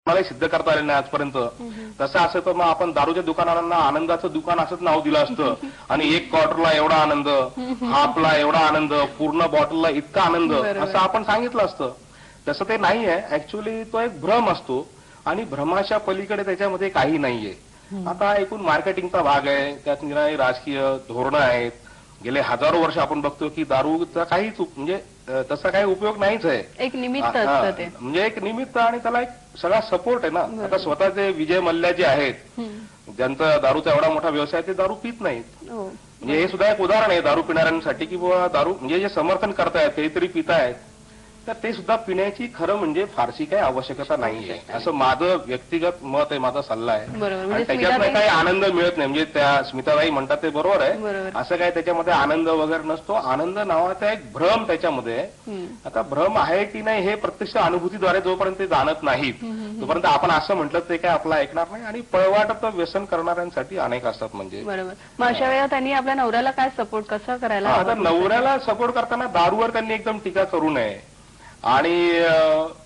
मला सिद्ध करता आले नाही आजपर्यंत. तसं असं तर मग आपण दारूच्या दुकानांना आनंदाचं दुकान असंच नाव दिलं असतं आणि एक क्वार्टरला एवढा आनंद, हाफला एवढा आनंद, पूर्ण बॉटलला इतका आनंद असं आपण सांगितलं असतं. तसं ते नाहीये. ऍक्च्युअली तो एक भ्रम असतो आणि भ्रमाच्या पलीकडे त्याच्यामध्ये काही नाहीये. आता एकूण मार्केटिंगचा भाग आहे, त्यात निराळे राजकीय धोरणं आहेत. गेले हजारो वर्ष आपण बघतो की दारूचा काहीच म्हणजे तसा काही उपयोग नाहीच आहे. एक निमित्त असतं ते, म्हणजे एक निमित्त आणि त्याला एक सगळा सपोर्ट आहे ना. आता स्वतःचे विजय मल्ल्या जे आहेत, ज्यांचा दारूचा एवढा मोठा व्यवसाय ते दारू पित नाहीत. म्हणजे हे सुद्धा एक उदाहरण आहे दारू पिणाऱ्यांसाठी की बुवा दारू म्हणजे जे समर्थन करतायत काहीतरी पितायत तर ते सुद्धा पिण्याची खरं म्हणजे फारशी काही आवश्यकता नाहीये असं माझं व्यक्तिगत मत आहे, माझा सल्ला आहे. आणि त्याच्यात काही आनंद मिळत नाही. म्हणजे त्या स्मिताबाई म्हणतात ते बरोबर आहे. असं काही त्याच्यामध्ये आनंद वगैरे नसतो. आनंद नावाचा एक भ्रम त्याच्यामध्ये आहे. आता भ्रम आहे की नाही हे प्रत्यक्ष अनुभूतीद्वारे जोपर्यंत ते जाणत नाहीत तोपर्यंत आपण असं म्हटलं ते काय आपलं ऐकणार नाही. आणि पळवाट व्यसन करणाऱ्यांसाठी अनेक असतात. म्हणजे बरोबर. मग अशा वेळेला त्यांनी आपल्या नवऱ्याला काय सपोर्ट कसा करायला? आता नवऱ्याला सपोर्ट करताना दारूवर त्यांनी एकदम टीका करू नये आणि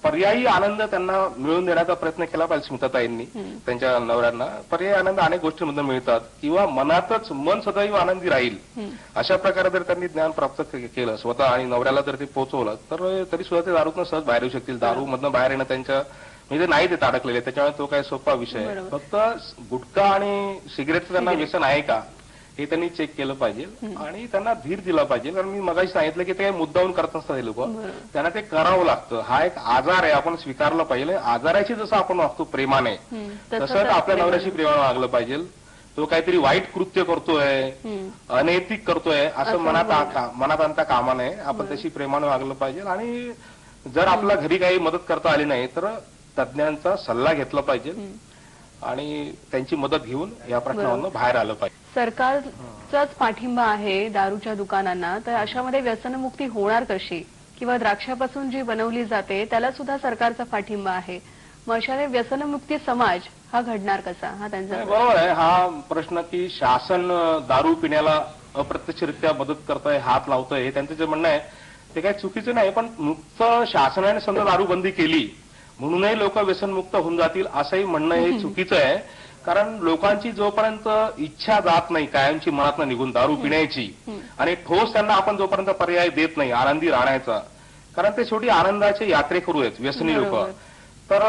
पर्यायी आनंद त्यांना मिळवून देण्याचा प्रयत्न केला पाहिजे. स्मिताताईंनी त्यांच्या नवऱ्यांना पर्यायी आनंद अनेक गोष्टींमधून मिळतात किंवा मनातच मन सदैव आनंदी राहील अशा प्रकारे जर त्यांनी ज्ञान प्राप्त केलं स्वतः आणि नवऱ्याला जर ते पोहोचवलं तर तरी सुद्धा ते दारूतनं सहज बाहेर येऊ शकतील. दारूमधनं बाहेर येणं त्यांच्या म्हणजे नाही ते अडकलेले, त्याच्यामुळे तो काही सोपा विषय आहे. फक्त गुटखा आणि सिगरेटचं त्यांना व्यसन आहे का हे त्यांनी चेक केलं पाहिजे आणि त्यांना धीर दिला पाहिजे. कारण मी मगाशी सांगितलं की ते काही मुद्दाहून करत नसतात हे लोक, त्यांना ते करावं लागतं. हा एक आजार आहे, आपण स्वीकारला पाहिजे. आजाराशी जसं आपण वागतो प्रेमाने तसंच आपल्या नवऱ्याशी प्रेमाने वागलं पाहिजे. तो काहीतरी वाईट कृत्य करतोय, अनैतिक करतोय असं मनात आणता कामा नये. आपण त्याशी प्रेमाने वागलं पाहिजे. आणि जर आपल्या घरी काही मदत करता आली नाही तर तज्ञांचा सल्ला घेतला पाहिजे आणि त्यांची मदत घेऊन या प्रश्नावरून बाहेर आलं पाहिजे. सरकारचाच पाठिंबा आहे दारूच्या दुकानांना, तर अशामध्ये व्यसनमुक्ती होणार कशी? किंवा द्राक्षापासून जी बनवली जाते त्याला सुद्धा सरकारचा पाठिंबा आहे. मग अशाने व्यसनमुक्ती समाज हा घडणार कसा? हा त्यांचा बरोबर आहे. हा प्रश्न की शासन दारू पिण्याला अप्रत्यक्षरित्या मदत करतंय, हात लावतंय हे त्यांचं जे म्हणणं आहे ते काही चुकीचं नाही. पण नुकतं शासनाने समजा दारूबंदी केली म्हणूनही लोक व्यसनमुक्त होऊन जातील असंही म्हणणं हे चुकीचं आहे. कारण लोकांची जोपर्यंत इच्छा जात नाही कायमची मनातनं निघून दारू पिण्याची आणि ठोस त्यांना आपण जोपर्यंत पर्याय देत नाही आनंदी राहण्याचा, कारण ते शेवटी आनंदाचे यात्रेकरू आहेत व्यसनी लोक, तर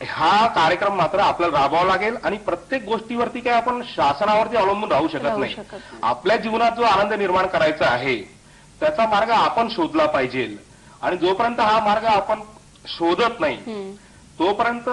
हा कार्यक्रम मात्र आपल्याला राबवावा लागेल. आणि प्रत्येक गोष्टीवरती काय आपण शासनावरती अवलंबून राहू शकत नाही. आपल्या जीवनात जो आनंद निर्माण करायचा आहे त्याचा मार्ग आपण शोधला पाहिजे. आणि जोपर्यंत हा मार्ग आपण शोधत नाही तोपर्यंत